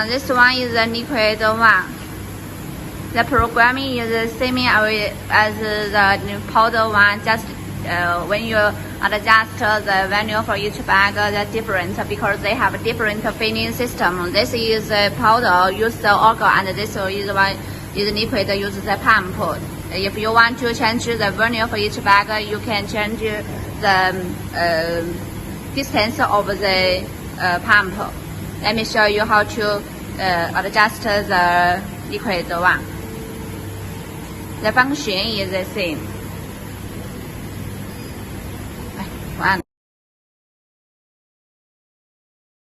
This one is the liquid one. The programming is the same as the powder one. Just when you adjust the value for each bag, they're different because they have different filling system. This is powder, use the alcohol, and this is liquid, use the pump. If you want to change the volume for each bag, you can change the distance of the pump. Let me show you how to adjust the liquid one. The function is the same.